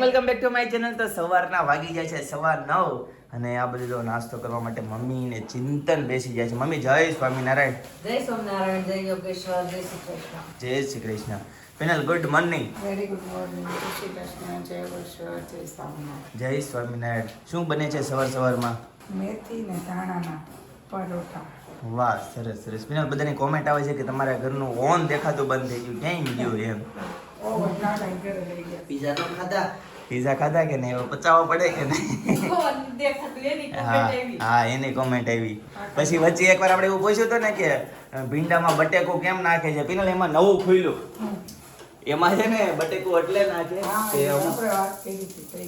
Welcome back to my channel. તો સવારના વાગી જાય છે 9:15 અને આ બધું જો નાસ્તો કરવા માટે મમ્મી ને ચિંતન બેસી જાય છે. મમ્મી જય સ્વામિનારાયણ. જય સ્વામિનારાયણ, જય યોગેશ્વર, જય શ્રી કૃષ્ણ. જય Shri Krishna. Panel good morning. Very good morning. જય શ્રી કૃષ્ણ, જય યોગેશ્વર, જય સ્વામિનારાયણ. જય સ્વામિનારાયણ. શું બને છે સવારમાં? મેથી ને ધાણાના પરોઠા. વાહ, સરસ સરસ. પેનલ બધાની કોમેન્ટ આવે છે કે તમારા ઘરનું ઓન દેખાતું બંધ થઈ ગયું, ક્યાંય ગયું એમ. ઓવર નાના ઘરે લઈ ગયા. પીઝા તો ખાધા? પીઝા ખાધા કે નહીં? હવે પચાવવા પડે કે નહીં? હા, એની કોમેન્ટ આવી. પછી વચ્ચે એકવાર આપણે એવું પૂછ્યું હતું ને કે ભીંડામાં બટેકું કેમ નાખે છે. પિનલ એમાં નવું ખુલ્યું. એમાં છે ને બટેકું એટલે નાખે કે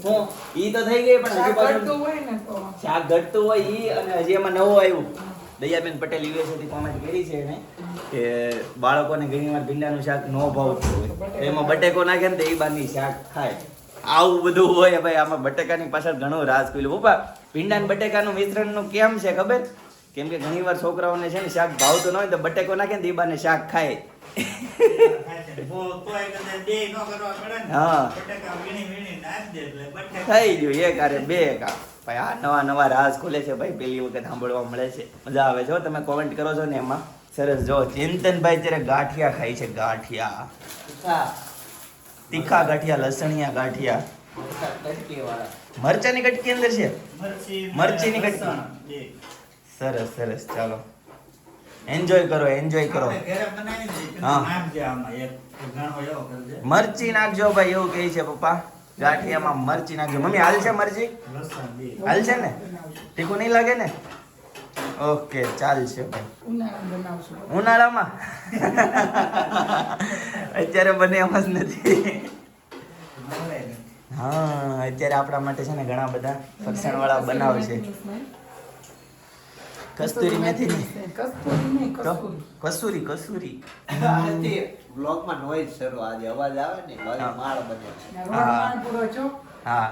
હું ઈ તો થઈ ગઈ પણ હજી પાછું હોય ને તો શાક ઘટતું હોય ઈ અને હજી એમાં નવું આવ્યું. દયાબેન પટેલ યુએસએથી કોમેન્ટ કરી છે એને કે બાળકોને ઘણીવાર ભીંડાનું શાક ન ભાવતું હોય એમાં બટેકો નાખે ને તો એ બારની શાક ખાય. આવું બધું હોય ભાઈ. આમાં બટેકાની પાછળ ઘણું રાજ ખુલ્યું. પપ્પા, ભીંડા ને બટેકાનું મિશ્રણનું કેમ છે ખબર? કેમ કે ઘણીવાર છોકરાઓને છે ને શાક ભાવતું ન હોય તો બટેકો નાખે ને તો એ બારને શાક ખાય. હા, થઈ ગયું એક આરે બે કા. ભાઈ આ નવા નવા રાજ ખુલે છે ભાઈ, પહેલી વખત સાંભળવા મળે છે. મજા આવે છે. તમે કોમેન્ટ કરો છો ને એમાં સરસ. જો ચિંતનભાઈ ત્યારે ગાંઠિયા ખાય છે. ગાંઠિયા, તીખા ગાંઠિયા, લસણિયા ગાંઠિયા, મરચાની કટકી અંદર છે. મરચીની કટકી. સરસ સરસ. ચાલો એન્જોય કરો, એન્જોય કરો. હા, મરચી નાખજો ભાઈ એવું કહે છે પપ્પા. ગાંઠિયામાં મરચી નાખજો. મમ્મી હાલ છે મરચી? હાલ છે ને? તીખું નહીં લાગે ને? ઓકે, ચાલશે ભાઈ. ઉનાળામાં અત્યારે બને એમ જ નથી. હા, અત્યારે આપણા માટે છે ને ઘણા બધા ફરસાણ વાળા બનાવે છે. કસ્તુરી મેથી નહીં, કસૂરી કસૂરી. બ્લોગમાં નોઈઝ શરૂ આજે અવાજ આવે ને માળ બને છે. હા,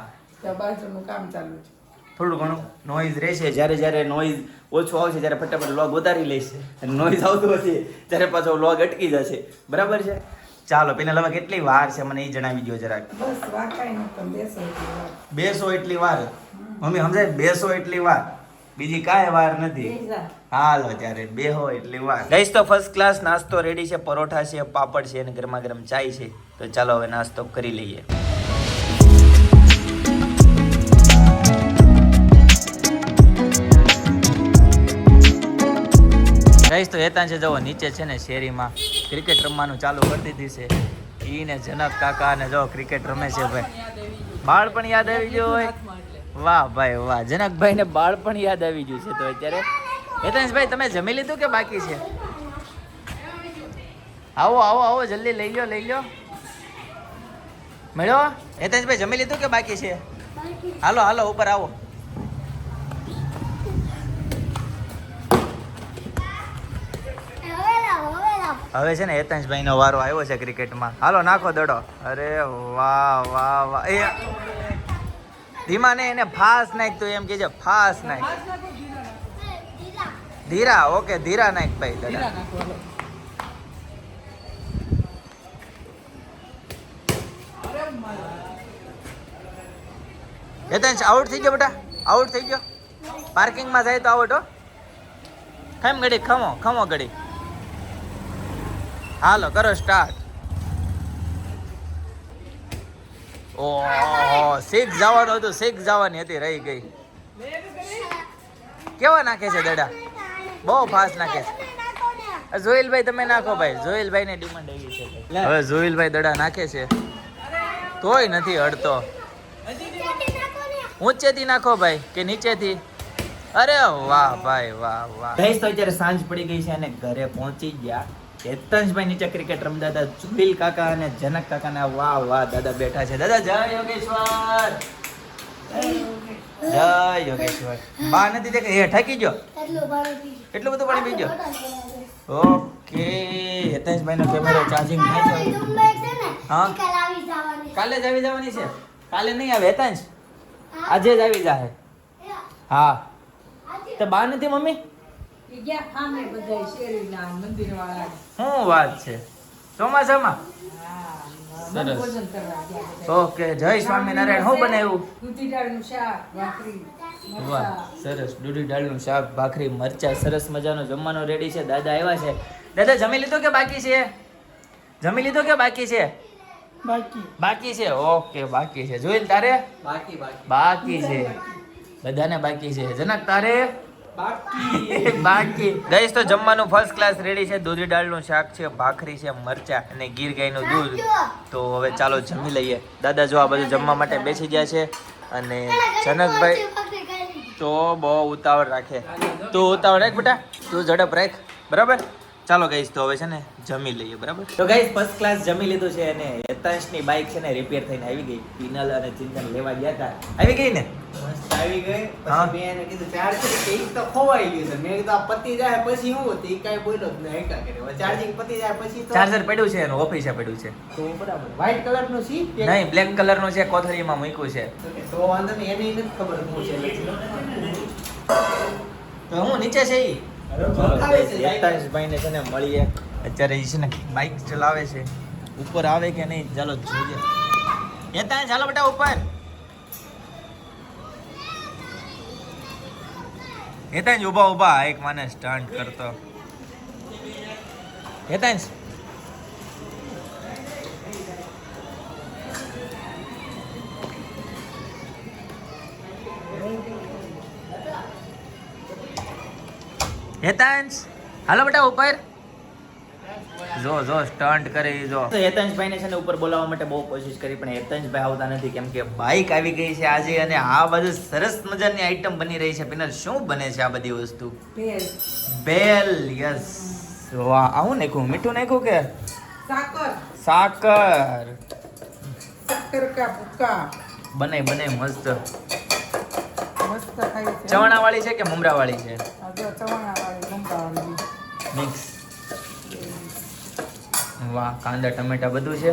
બાજુનું કામ ચાલુ છે. થોડું ઘણું નોઈઝ રહેશે. જ્યારે નોઈઝ ઓછું આવશે ત્યારે ફટાફટ વ્લોગ ઉતારી લેશે. અને નોઈઝ આવતું હશે ત્યારે પાછો વ્લોગ અટકી જશે. બરાબર છે? ચાલો પેલા હવે કેટલી વાર છે મને એ જણાવી દો જરાક. બસ વાકાઈ નતો, બેસો એટલી વાર. બેસો એટલી વાર. મમ્મી સમજાય? બેસો એટલી વાર, બીજી કાંઈ વાર નથી. હાલો ત્યારે બેહો એટલી વાર. ગઈશ તો ફર્સ્ટ ક્લાસ નાસ્તો રેડી છે. પરોઠા છે, પાપડ છે અને ગરમા ગરમ ચાય છે. તો ચાલો હવે નાસ્તો કરી લઈએ. ગઈશ તો હેતા છે જવો નીચે છે ને શેરીમાં ક્રિકેટ રમવાનું ચાલુ કરી દીધી છે. ઈ ને જનક કાકા ને જો ક્રિકેટ રમે છે ભાઈ. બાળપણ યાદ આવી ગયું હોય. વાહ ભાઈ વાહ, જનકભાઈ ને બાળપણ યાદ આવી ગયું છે. તો અત્યારે હેતાંશભાઈ તમે જમી લીધું કે બાકી છે? આવો આવો આવો, જલ્દી લઈ લો લઈ લો. મળ્યો? હેતાંશભાઈ જમી લીધું કે બાકી છે? હાલો હાલો ઉપર આવો. હવે છે ને હેતાંશભાઈ નો વારો આવ્યો છે ક્રિકેટમાં. હાલો નાખો દડો. અરે વાહ વાહ વાહ. એ ધીમા ને એને ફાસ નાખ. તું એમ કેજે ફાસ નાખ. ધીરા. ઓકે ધીરા નાખ ભાઈ દડા. હેતાંશ આઉટ થઈ ગયો બેટા, આઉટ થઈ ગયો. પાર્કિંગમાં જાય તો આઉટ હો. ખમ ઘડી, ખમો ખમો ઘડી. હાલો કરો સ્ટાર્ટ. ઓહો, સિક્સ જવાનું હતું, સિક્સ જવાની હતી, રહી ગઈ. કેવા નાખે છે દડા? બહુ ફાસ્ટ નાખે છે. જોઈલભાઈ તમે નાખો ભાઈ. જોઈલભાઈ ને ડિમાન્ડ આવી છે. હવે જોઈલભાઈ દડા નાખે છે તોય નથી અડતો. ઊંચેથી નાખો ભાઈ કે નીચેથી? અરે વાહ ભાઈ વાહ વાહ. ગઈશ તો અત્યારે સાંજ પડી ગઈ છે અને ઘરે પહોંચી ગયા. હેતાંશભાઈ નીચે ક્રિકેટ રમતા હતા. જુબીલ કાકા અને જનક કાકા ના વાહ વાહ દાદા બેઠા છે. દાદા જય યોગેશ્વર. જય યોગેશ્વર. બા નથી દેખે એ ઠકી ગયો. કેટલું બધું પાણી પી ગયો? ઓકે. હેતાંશભાઈ નો કેમેરો ચાર્જિંગ થાય છે. હા, કાલે જ આવી જવાની છે. કાલે નહીં આવે હેતાંશ, આજે જ આવી જાય. હા તો બા નથી મમ્મી? શું વાત છે? ચોમાસામાં મન ભોજન કરવા ગયા બધા. ઓકે જય સ્વામિનારાયણ શું બનાવ્યું દૂધી દાળનું શાક, ભાખરી, વાહ મરચાં. સરસ દૂધી દાળનું શાક ભાખરી મરચા સરસ મજાનો જમવાનો રેડી છે દાદા આવ્યા છે દાદા જમી લીધું કે બાકી છે જમી લીધું કે બાકી છે બાકી છે ઓકે બાકી છે જોઈ તારે બાકી બાકી છે બધાને બાકી છે જનક તારે બાકી બાકી ગઈશ તો જમવાનું ફર્સ્ટ ક્લાસ રેડી છે દૂધી દાળનું શાક છે ભાખરી છે મરચા અને ગીર ગાયનું દૂધ તો હવે ચાલો જમી લઈએ દાદા જો આ બધું જમવા માટે બેસી ગયા છે અને જનકભાઈ તો બહુ ઉતાવળ રાખે તું ઉતાવળ રાખ બેટા તું ઝડપ રાખ બરાબર ચાલો ગઈશ તો હવે છે ને જમી લઈએ બરાબર તો ગઈશ ફર્સ્ટ ક્લાસ જમી લીધું છે અને યતાંશની બાઇક છે ને રિપેર થઈને આવી ગઈ પિનલ અને ચિંતન લેવા ગયા હતા આવી ગઈ ને મસ્ત આવી ગઈ હા. પછી મેં એને કીધું ચાર્જર કે ઈ તો ખોવાઈ ગયું છે મેં કીધું આ પતી જાય પછી હું હતું ઈ કાંઈ બોલ્યો જ નહીં હેકા કરે ચાર્જિંગ પતી જાય પછી તો ચાર્જર પડ્યું છે એનું ઓફિસે પડ્યું છે તો બરાબર વ્હાઈટ કલર નું સી નહીં બ્લેક કલરનું છે કોથળીમાં મૂક્યું છે તો વાંધો નહીં એને ઈ નથી ખબર હું છે તો હું નીચે છે ઈ યતાંશભાઈને છે ને મળીએ અત્યારે ઈ છે ને બાઇક ચલાવે છે ઉપર આવે કે નહીં ચાલો જોઈએ યતાંશ ચાલો બેટા ઉપર યતાંશ ઊભા ઊભા એક માને સ્ટન્ટ કરતો યતાંશ હેતાંશ હાલો બેટા ઉપર જો સ્ટન્ટ કરે ઈ જો તો હેતાંશભાઈને છે ને ઉપર બોલાવવા માટે બહુ કોશિશ કરી પણ હેતાંશભાઈ આવતા નથી કેમ કે બાઈક આવી ગઈ છે આજે અને આ બધું સરસ મજાની આઈટમ બની રહી છે પિનલ શું બને છે આ બધી વસ્તુ ભેળ, બેલ યસ વાહ આવું નાખ્યું મીઠું નાખ્યું કે સાકર, સાકર શક્કર કા ભૂકા. બને મસ્ત મસ્ત ખાઈ છે. ચવાણા વાળી છે કે મમરા વાળી છે આ જો ચવાણાવાળી, મમરાવાળી. મિક્સ વાહ કાંદા ટમેટા બધું છે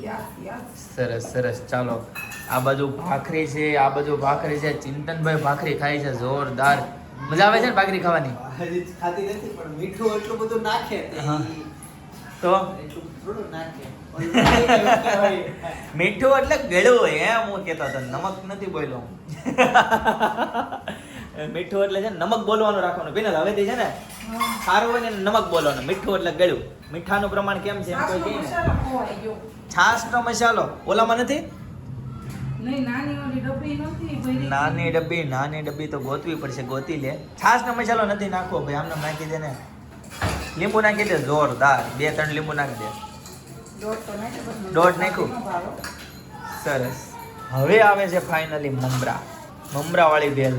યસ. સરસ ચાલો આ બધું ભાખરી છે આ બધું ભાખરી છે ચિંતનભાઈ ભાખરી ખાય છે જોરદાર મજા આવે છે ને ભાખરી ખાવાની હજી ખાધી નથી પણ મીઠું એટલું બધું નાખે તે હા. ઈ તો એટલું થોડું નાખે ઓલું નાખે કહેવાય. મીઠું એટલે ગળ્યું હોય એમ હું કહેતો હતો નમક નથી બોલ્યો મીઠું એટલે છે ને નમક બોલવાનું રાખવાનું પિનલ હવેથી છે ને સારું હોય ને નમક બોલવાનું મીઠું એટલે ગળ્યું મીઠાનું પ્રમાણ કેમ છે એમ કોઈ કહે ને મસાલો ખવાઈ ગયો. છાશનો મસાલો ઓલામાં નથી નહીં, નાની ઓલી ડબ્બી નહોતી ભરી. નાની ડબ્બી તો ગોતવી પડશે ગોતી લે છાશનો મસાલો નથી નાખવો ભાઈ આમને નાખી દે ને લીંબુ નાખી દે જોરદાર 2-3 લીંબુ નાખી દે દોઢ તો નાખી બધું. દોઢ નાખ્યું? ન ભાવે. સરસ હવે આવે છે ફાઇનલી મમરા વાળી ભેલ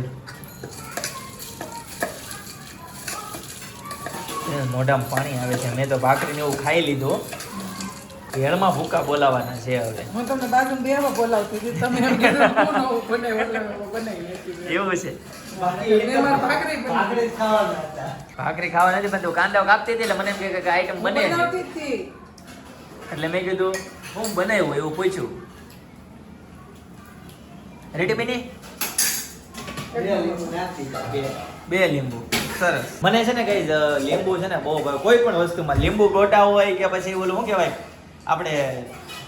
મોઢામાં પાણી આવે છે મેં તો ભાખરીને એવું ખાઈ લીધું ભેળમાં ભૂકા બોલાવાના છે હવે હું તમને બાજુમાં બેહવા બોલાવતી હતી. તમે એમ કીધું, હું નવું બનાવી નાખી. એવું છે મેં મારી ભાખરી બનાવી. ભાખરી જ ખાવાના હતા. ભાખરી ખાવા નથી પણ તું કાંદા કાપતી હતી એટલે મને એમ કે આઈટમ બને છે બનાવતી જ હતી. એટલે મેં કીધું હું બનાવ્યું એવું પૂછ્યું રેડી બેની બે લીંબુ નાખી દીધા, બે. 2 લીંબુ સરસ મને છે ને કઈ લીંબુ છે ને બહુ ભાવે કોઈ પણ વસ્તુમાં લીંબુ ગોટા હોય કે પછી ઓલું શું કહેવાય આપણે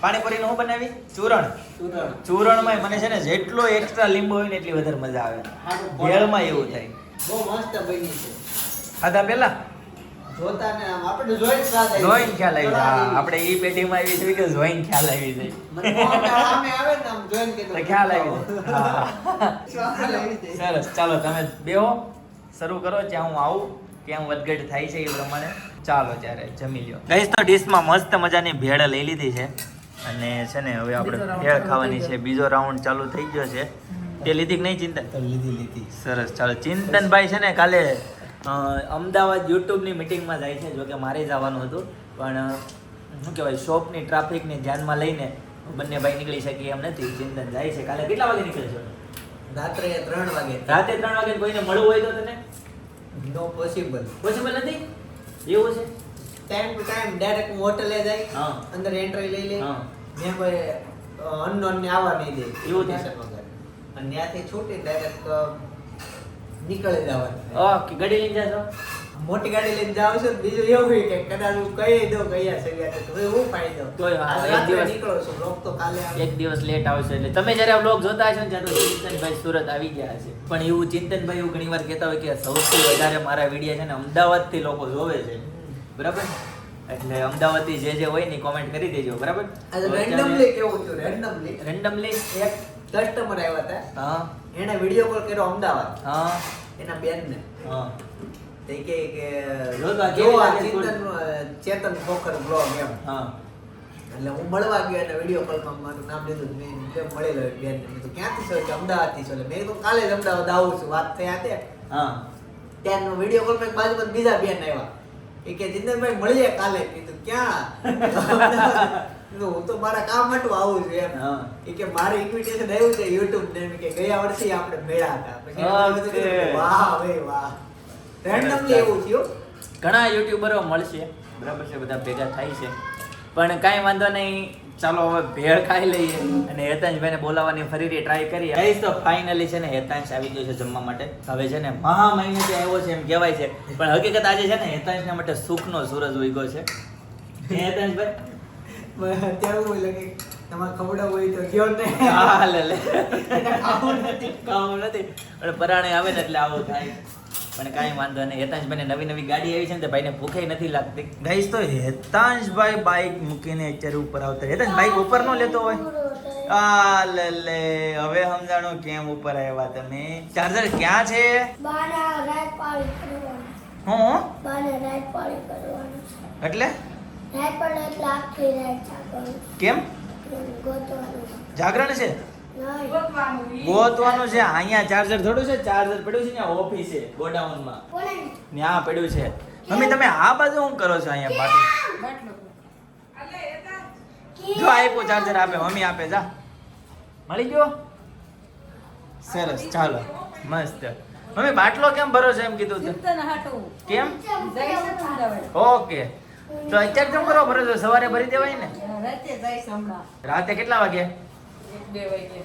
પાણીપુરીનું શું બનાવી ચૂરણ ચૂરણ. ચૂરણમાં મને છે ને જેટલો એક્સ્ટ્રા લીંબુ હોય ને એટલી વધારે મજા આવે ભેળમાં એવું થાય બહુ મસ્ત બની છે ખાધા પેલા જોતા ને આમ આપણે જોઈને સ્વાદ આવી જોઈને ખ્યાલ આવી જાય જાય. હા, આપણે ઈ પેઢીમાં આવી છે કે જોઈને ખ્યાલ આવી જાય મને મોઢા સામે આવે ને આમ જોઈને કે તો ખ્યાલ આવી જાય હા. સ્વાદ આવી જાય. સરસ ચાલો તમે બેહો શરૂ કરો જ્યાં હું આવું ત્યાં વધઘટ થાય છે એ પ્રમાણે ચાલો ત્યારે જમી લ્યો ગઈશ તો ડીશમાં મસ્ત મજાની ભેળ લઈ લીધી છે અને છે ને હવે આપણે બીજો round ભેળ ચાલુ ખાવાની થઈ છે ગયો. બીજો રાઉન્ડ ચાલુ થઈ ગયો છે તે લીધી કે નહીં ચિંતન લીધી સરસ ચાલો ચિંતનભાઈ છે ને કાલે અમદાવાદ યુટ્યુબની મિટિંગમાં જાય છે જો કે મારે જવાનું હતું પણ શું કહેવાય શોપની ટ્રાફિકને ધ્યાનમાં લઈને બંને ભાઈ નીકળી શકીએ એમ નથી ચિંતન જાય છે કાલે કેટલા વાગે નીકળે છે રાત્રે 3 વાગે રાતે 3 વાગે કોઈને મળવું હોય તો તને નો પોસિબલ પોસિબલ નથી એવું છે ટાઈમ ટુ ટાઈમ ડાયરેક્ટ હું હોટલે જાય હા. અંદર એન્ટ્રી લઈ લે હા. મેં કોઈ અનનોન ને આવવા નહીં દે એવું થાય? સ્ટેશન વગર. અને ત્યાંથી છૂટી ડાયરેક્ટ નીકળી જવાનું કે ગાડી લઈને જાશો મોટી ગાડી લઈને જાવ છો તો બીજું એવું હોય કે કદાચ હું કહી દઉં કયા સગ્યા છે તો હવે હું ફાયદો તોય હા, આજે એક રાત્રે દિવસ- નીકળો છો બ્લોગ તો કાલે આવે. એક દિવસ લેટ આવશે એટલે તમે જ્યારે આ vlog જોતા હશો ને ત્યારે તો ચિંતનભાઈ સુરત આવી ગયા હશે. પણ એવું ચિંતનભાઈ એવું ઘણીવાર કહેતા હોય કે સૌથી વધારે મારા વિડીયો છે ને અમદાવાદથી લોકો જોવે છે, બરાબર? એટલે અમદાવાદથી જે હોય ને કોમેન્ટ કરી દેજો, બરાબર? આજે રેન્ડમલી કેવું થયું રેન્ડમલી રેન્ડમલી એક કસ્ટમર આવ્યા હતા હા એને વિડીયો કોલ કર્યો અમદાવાદ હા એના બેનને હા તે કહે કે જો તો આ જો કેવી આ લાગે ચિંતન ચેતન ખોખર બ્લોગ એમ હા એટલે હું મળવા ગયો અને વિડીયો કોલમાં મારું નામ લીધું મેં કેમ મળેલો એક બેનને મેં કીધું ક્યાંથી છો કે અમદાવાદથી છો એટલે મેં કીધું કાલે જ અમદાવાદ આવું છું વાત થયા તે હા ત્યારનો વિડીયો કોલમાં એક બાજુમાં બીજા બેન આવ્યા એ કે જિંદનભાઈ મળીએ કાલે કીધું ક્યાં કીધું, હું તો મારા કામ માટે આવું છું એમ હા. એ કે મારે ઇન્વિટેશન આવ્યું છે યુટ્યુબ ને એમ કે ગયા વર્ષે આપણે મેળા હતા પછી મેં બધું કીધું, Okay. વાહ ભાઈ વાહ રેન્ડમલી એવું થયું ઘણા યુટ્યુબરો મળશે, બરાબર છે, બધા ભેગા થાય છે, પણ કાંઈ વાંધો નહીં. ચાલો હવે ભેળ ખાઈ લઈએ અને હેતાંશભાઈને બોલાવવાની ફરીથી ટ્રાય કરીએ. ગાઈસ તો ફાઇનલી છે ને હેતાંશ આવી ગયો છે જમવા માટે. હવે છે ને મહા મહિનેથી આવ્યો છે એમ કહેવાય છે, પણ હકીકત આજે છે ને હેતાંશના માટે સુખનો સૂરજ ઉગ્યો છે. હે હેતાંશભાઈ? અત્યારે એવું લાગે તમારે ખવડાવવું હોય તો ગયો ને હા, લે લે. આવું નથી કામ નથી પણ પરાણે આવે ને એટલે આવું થાય. પણ કાંઈ વાંધો નહીં. હેતાંશભાઈને નવી નવી ગાડી આવી છે ને તો ભાઈને ભૂખે નથી લાગતી. ગાઈસ તો હેતાંશભાઈ બાઈક મૂકીને અત્યારે ઉપર આવતા. હેતાંશ બાઈક ઉપર નો લેતો હોય? આ લે લે, હવે સમજાણું કેમ ઉપર આવ્યા તમે. ચાર્જર ક્યાં છે? બાના રાઈટ પાડી કરવાનું. હું બાના રાઈટ પાડી કરવાનું. એટલે રાઈટ પાડે એટલે આખી રાઈટ ચાકવાનું. કેમ ગોતવાનું. જાગરણ છે? નહીં. ગોતવાનું છે. અહીંયા ચાર્જર થોડું છે, ચાર્જર પડ્યું છે ત્યાં ઓફિસે ગોડાઉનમાં કોને? ત્યાં પડ્યું છે. મમ્મી તમે આ બાજુ શું કરો છો અહીંયા પાટી? બાટલો જો આપ્યો ચાર્જર, આપે મમ્મી આપે, જા મળી ગયો. સરસ, ચાલો મસ્ત. મમ્મી બાટલો કેમ ભરો છો એમ કીધું તે? ચિંતન હાટું કેમ? જઈશ અમદાવાદ. ઓકે, તો અત્યારે કેમ કરો ભરો છો? સવારે ભરી દેવાય ને. રાતે જઈશ હમણાં રાતે કેટલા વાગે? 1-2 વાગે.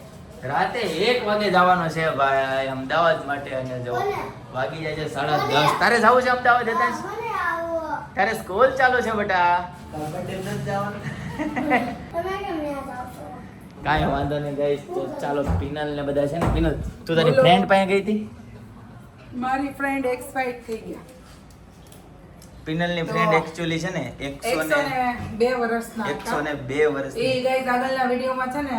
રાતે 1 વાગે જવાનો છે ભાઈ અમદાવાદ માટે. અને જો વાગી જાય છે 10:30. તારે જવું છે અમદાવાદ? હેતાંશ મને આવો. તારે સ્કૂલ ચાલુ છે બેટા. બર્થડે નથી જવાનું તમે કેમ યાદ આવશો? કાંઈ વાંધો નહીં ગાઈસ. તો ચાલો પિનલ ને બધા છે ને. પિનલ તું તારી ફ્રેન્ડ પાસે ગઈ હતી? મારી ફ્રેન્ડ એક્સપાયર્ડ થઈ ગયા. પિનલની ફ્રેન્ડ એકચ્યુઅલી છે ને 102 વર્ષના હતા. 102 વર્ષની. એ ગાઈસ આગળના વિડીયોમાં છે ને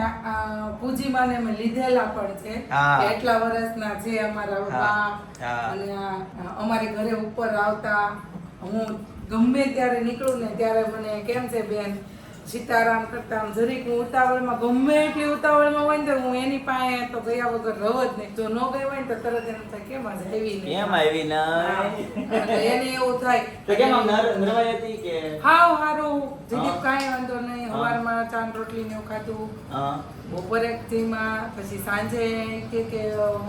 પૂજીમાને અમે લીધેલા પણ છે હા. કે એટલા વર્ષના છે અમારા હા. બા હા. અને અમારી ઘરે ઉપર આવતા. હું ગમે ત્યારે નીકળું ને ત્યારે મને કેમ છે બેન સીતારામ કરતા આમ જરીક હું ઉતાવળમાં ગમે એટલી ઉતાવળમાં હોય ને તો હું એની પાસે તો ગયા વગર રહો જ નહીં. જો ન ગઈ હોય ને તો તરત એમ થાય કેમ આજે આવી નહીં. કેમ આવી ના? એટલે એને એવું થાય તો કેમ આમ નરવાઈ હતી કે? હાવ હારું જરીક હા. કાંઈ વાંધો નહીં. હા. સવારમાં ચાંદ રોટલી ને એવું ખાધું. હા બપોરે જઈમાં પછી સાંજે કે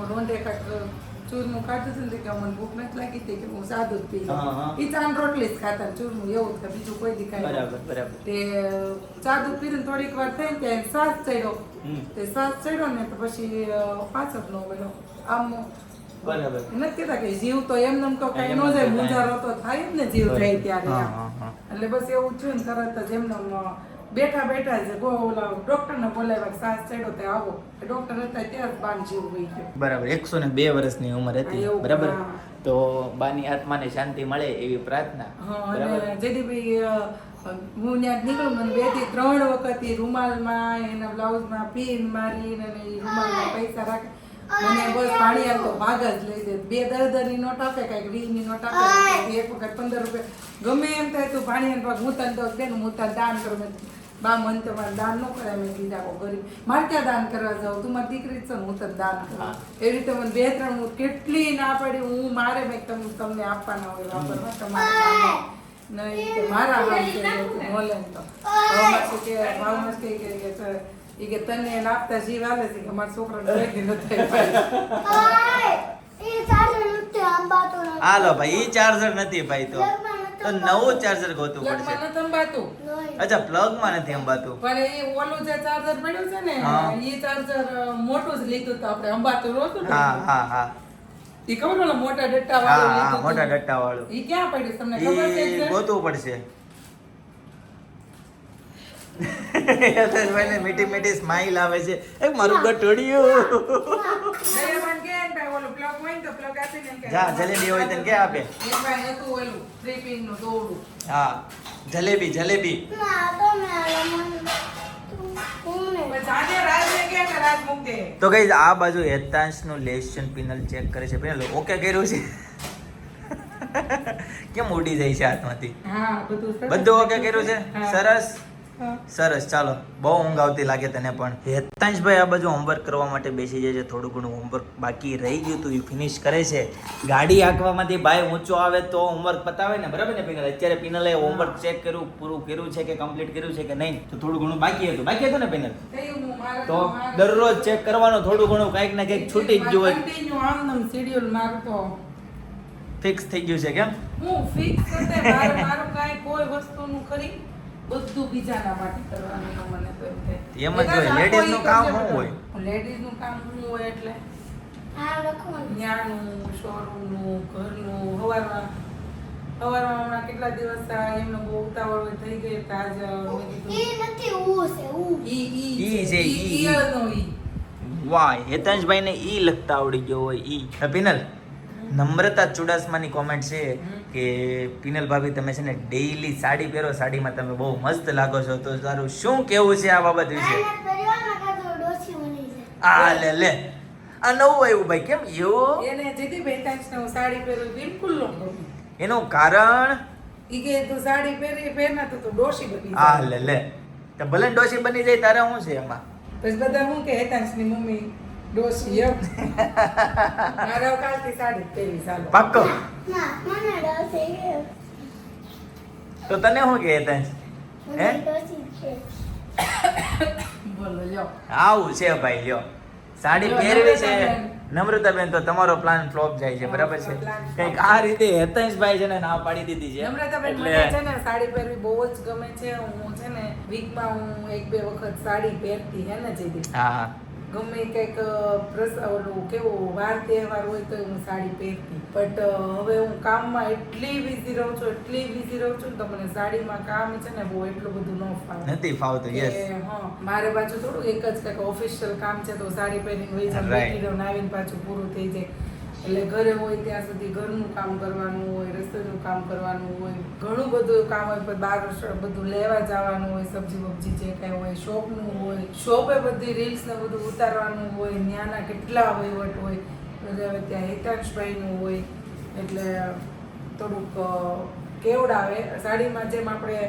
રોંઢે કાંઈક ચૂરમું ખાધું હતું ને તો કે મને ભૂખ નથી લાગી હતી કે હું સાદું જ પી લઉં. હા, હા. ઈ ચાંદ રોટલી જ ખાતા ચૂરમું એવું જ બીજું કોઈ દી ખાય બરાબર બરાબર. તે સાદું પીને થોડીક વાર થઈ ને ત્યાં શ્વાસ ચડ્યો. હમ. તે શ્વાસ ચડ્યો ને તો પછી પાછો જ ન બોલ્યો. આમ બરાબર. નથી કહેતા કે જીવ તો એમને તો કઈ ન એમ જાય તો મૂંઝારો તો થાય જ ને જીવ જાય ત્યારે હા, એમ. હા, હા. એટલે બસ એવું થયું ને તરત જ એમને બેઠા બેઠા જ ઓલા ડોક્ટરને બોલાવ્યા કે શ્વાસ ચડ્યો તે આવો ડોક્ટર હતા ત્યાં જ બાન જીવ વહી ગયો. બરાબર. 102 વર્ષની ઉંમર હતી. હા, એવું. બરાબર. હા. તો બાની આત્માને શાંતિ મળે એવી પ્રાર્થના. હા, બરાબર. અને જયદીપભાઈ હું ત્યાં નીકળું મને 2 થી 3 વખત ઈ રૂમાલમાં એના બ્લાઉઝમાં પિન મારીને અને ઈ રૂમાલમાં પૈસા રાખે મને બસ પાણી તો ભાગ જ લઈ દે. 2 10 ની નોટ આપે કાંઈક 20 ની નોટ આપે એક વખત 15 રૂપિયા ગમે એમ થાય તું પાણી ભાગ હું તને દઉં બેન હું તને દાન કરું. મેં કીધું, બા મને તમારે દાન ન કરે. મેં કીધા ઓ ગરીબ મારે ક્યાં દાન કરવા જાઉં તું મારી દીકરી જ છે ને હું તને દાન કરું. હા. એવી રીતે મને 2-3 હું કેટલી ના પડી હું મારે મેં તમને આપવાના હોય વાપરવા તમારે કામમાં. નહીં કે મારા હાલ છે મોલે તો ભાવમાં શું કે ભાવમાં શું કે ઈ કે તને એને આપતા જીવ આલે છે કે મારા છોકરાને કોઈ નથી થાય. ઓય! એ ચાર્જર નથી આંબાતો નથી. હાલો ભાઈ, ઈ ચાર્જર નથી ભાઈ. તો પ્લગમાં નથી તો નવું ચાર્જર ગોતવું પ્લગમાં પડશે. નથી અંબાતું. નહીં. અચ્છા, પ્લગમાં નથી અંબાતું. પણ એ ઓલું જે ચાર્જર પડ્યું છે ને હા. એ ચાર્જર મોટું જ લીધું તો આપણે અંબાતું નહોતું ને. હા હા હા. ઈ ખબર ઓલા મોટા ડટ્ટા હા વાળું હા લીધું મોટા હતું? ડટ્ટા વાળું ઈ ક્યાં પડ્યું તમને ખબર છે ઈ કે? ગોતવું પડશે યશભાઈને મીઠી મીઠી સ્માઈલ આવે છે એ મારું ગટોડિયું દયાબેન કે ને ભાઈ ઓલું plug હોય ને તો plug આપીને એમ કે જા, જલેબી હોય તને કે આપે? એ ભાઈ હતું ઓલું tripping નું દોરડું. હા જલેબી જલેબી ના તો મેં હું પણ સાંજે રાજને કે ને રાજ મૂકે. તો ગઈઝ આ બાજુ હેતાંશનું લેશન પિનલ ચેક કરે છે પિનલ ઓકે કર્યું છે કેમ ઉડી જાય છે હાથમાંથી હા બધું સરસ. બધું ઓકે કર્યું છે હા. સરસ હા. સરસ ચાલો બહુ ઊંઘ આવતી લાગે તને પણ હેતાંશભાઈ આ બાજુ હોમવર્ક કરવા માટે બેસી જાય છે થોડું ઘણું હોમવર્ક બાકી રહી ગયું હતું એ ફિનિશ કરે છે ગાડી હાંકવામાંથી ભાઈ ઊંચો આવે તો હોમવર્ક પતાવે ને બરાબર ને પિનલ અત્યારે પિનલે હોમવર્ક ચેક કર્યું પૂરું કર્યું છે કે કમ્પ્લીટ કર્યું છે કે નહીં તો થોડું ઘણું બાકી હતું ને પિનલ થયું હું મારે તો દરરોજ ચેક કરવાનું થોડું ઘણું કંઈક ને કંઈક છૂટી જ જોઈએ કન્ટિન્યુ આમ શેડ્યુલ મારું તો ફિક્સ થઈ ગયું છે કેમ હું ફિક્સ કરતે મારું કાંઈ કોઈ વસ્તુનું ખરી બધું બીજાના માટે કરવાનું તો મને તો એમ થાય. એમ જ હોય. Ladies નું કામ શું હોય? Ladies નું કામ શું હોય એટલે આ લખવાનું ન્યાનું, શોરૂમનું, ઘરનું, હવારમાં હમણાં કેટલા દિવસ આ એમનો બહુ ઉતાવળ હોય થઈ ગઈ તો આજ મેં એ કીધું નથી ઉ છે ઉ ઈ છે, ઈ. ઈયળનો ઈ. વાહ હેતાંશભાઈને ઈ લખતા આવડી ગયો હોય ઈ પિનલ નમ્રતા ચુડાસમાની કોમેન્ટ છે કે પિનલ ભાભી તમે છે ને ડેઈલી સાડી પહેરો સાડીમાં તમે બહુ મસ્ત લાગો છો તો તારું શું કેવું છે આ બાબત વિશે આના પરિવારમાં કાતો ડોસી બની જાય આ લે આ નવું આવ્યું ભાઈ કેમ એવું એને જીતી બેતાંશને હું સાડી પહેરું બિલકુલ ન ગમે. એનું કારણ ઈ કે તું સાડી પહેરના તો તું ડોશી બની આ જાય. લે તો ભલે ડોશી બની જાય તારે શું છે એમાં પછી બધા હું કે હેતાંશની મમ્મી ડોશી એમ મારે કાલથી સાડી જ પહેરી ચાલો. પાક્કો ના મને ડોસી કે તો તને શું કે હેતાંશ મને હે? ડોસી છે બોલો લ્યો. આવું છે ભાઈ લ્યો સાડી લ્યો, પહેરવી છે નમ્રતાબેન. નમ્રતાબેન તો તમારો પ્લાન ફ્લોપ જાય છે બરાબર છે plan flop. કંઈક આ રીતે હેતાંશભાઈ છે ને ના પાડી દીધી છે નમ્રતાબેન મને છે ને સાડી પહેરવી બહુ જ ગમે છે. હું છે ને વીકમાં હું 1-2 વખત સાડી પહેરતી હે ને જીદી. હા ગમે કંઈક ઓલું કેવું વાર તહેવાર હોય તો હું સાડી પહેરતી બટ હવે હું કામમાં એટલી બિઝી રહું છું ને તો મને સાડીમાં કામ છે ને બહુ એટલું બધું ન ફાવે નથી ફાવતું કે યસ હા મારે પાછું થોડું એક જ કંઈક ઓફિશિયલ કામ છે તો સાડી પહેરીને વહી જાઉં Right. બેઠી રહું આવીને પાછું પૂરું થઈ જાય એટલે ઘરે હોય ત્યાં સુધી ઘરનું કામ કરવાનું હોય રસોઈનું કામ કરવાનું હોય ઘણું બધું કામ હોય પછી બહાર બધું લેવા જવાનું હોય સબ્જી વબ્જી જે કાંઈ હોય શોપનું હોય શોપે બધી રીલ્સ ને બધું ઉતારવાનું હોય ત્યાંના કેટલા વહીવટ હોય એટલે હવે ત્યાં હિતાંશભાઈનું હોય એટલે થોડુંક કેવડાવે સાડીમાં જેમ આપણે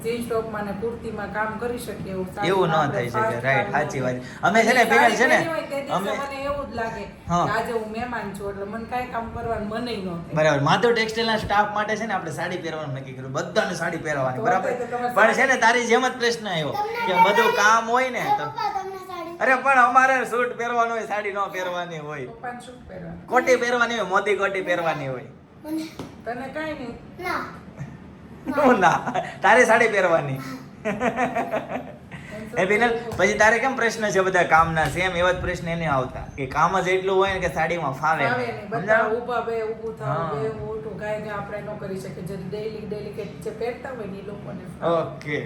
જીન્સ ટોપમાં ને કુર્તીમાં કામ કરી શકીએ એવું એવું ન સાડીમાં થઈ શકે આપણે રાઈટ fast સાચી કામ વાત અમે છે ને પેલા છે ને સાડી પહેરી હોય તે દિવસે અમે મને એવું જ લાગે હા. કે આજે હું મહેમાન છું એટલે મને કાંઈ કામ કરવાનું મન ન થાય. બરાબર માધવ ટેક્સટાઇલના સ્ટાફ માટે છે ને આપણે સાડી પહેરવાનું નક્કી કર્યું બધાને સાડી પહેરવાની તો બરાબર તો તમારે પણ છે ને તારી જેમ જ પ્રશ્ન આવ્યો કે બધું કામ હોય ને તો પપ્પા તમને સાડી અરે પણ અમારે સૂટ પહેરવાનું હોય સાડી ન પહેરવાની હોય પપ્પાને શું પહેરવાનું? કોટી પહેરવાની હોય મોદી કોટી પહેરવાની હોય મને તને કાંઈ નહીં. ના શું ના તારે સાડી પહેરવાની એ બિનલ પછી તારે કેમ પ્રશ્ન છે બધા કામના સેમ એવા જ પ્રશ્ન એને આવતા કે કામ જ એટલું હોય ને કે સાડીમાં ફાવે ફાવે નહીં. બધા સમજાણું? ઊભા બે ઊભું થાવ હા. બે ઊઠું ગાય આપણે ન કરી શકીએ જે ડેઈલી કે જે પહેરતા હોય ને એ લોકોને ફાવે. ઓકે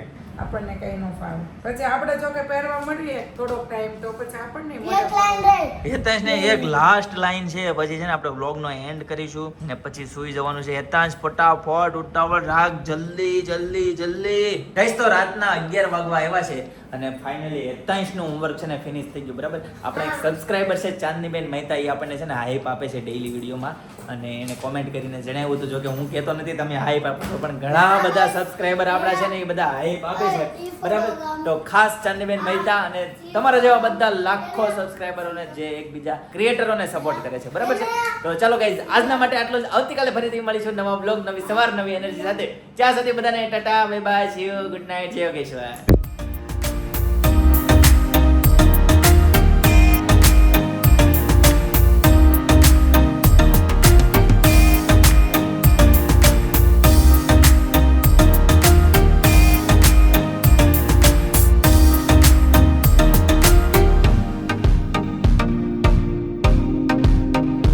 આપણને કઈ ન ફાવે પછી આપણે જો કે પહેરવા મળીએ થોડોક ટાઈમ તો પછી આપણને એક મજા લાઈન આવે. રહી હેતાંશને એક લાસ્ટ લાઈન છે પછી છે ને આપણે વ્લોગનો એન્ડ કરીશું ને પછી સૂઈ જવાનું છે હેતાંશ ફટાફટ ઉતાવળ રાખ જલ્દી ગાઈસ તો રાતના 11 વાગવા આવ્યા છે અને ફાઇનલી હેતાંશનું હોમવર્ક છે ને ફિનિશ થઈ ગયું બરાબર આપણા એક સબસ્ક્રાઇબર છે ચાંદનીબેન મહેતા એ આપણને છે ને હાઈપ આપે છે ડેઈલી વિડીયોમાં અને એને કોમેન્ટ કરીને જણાવ્યું હતું જો કે હું કહેતો નથી તમે હાઈપ આપો છો પણ ઘણા બધા સબસ્ક્રાઇબર આપણા છે ને એ બધા હાઈપ આપે છે બરાબર તો ખાસ ચાંદનીબેન મહેતા અને તમારા જેવા બધા લાખો સબસ્ક્રાઇબરોને જે એકબીજા ક્રિએટરોને સપોર્ટ કરે છે બરાબર છે તો ચાલો ગાઈઝ આજના માટે આટલું જ આવતીકાલે ફરીથી મળીશું નવા બ્લોગ નવી સવાર નવી એનર્જી સાથે ત્યાં સુધી બધાને Tata bye bye see you good night જય યોગેશ્વર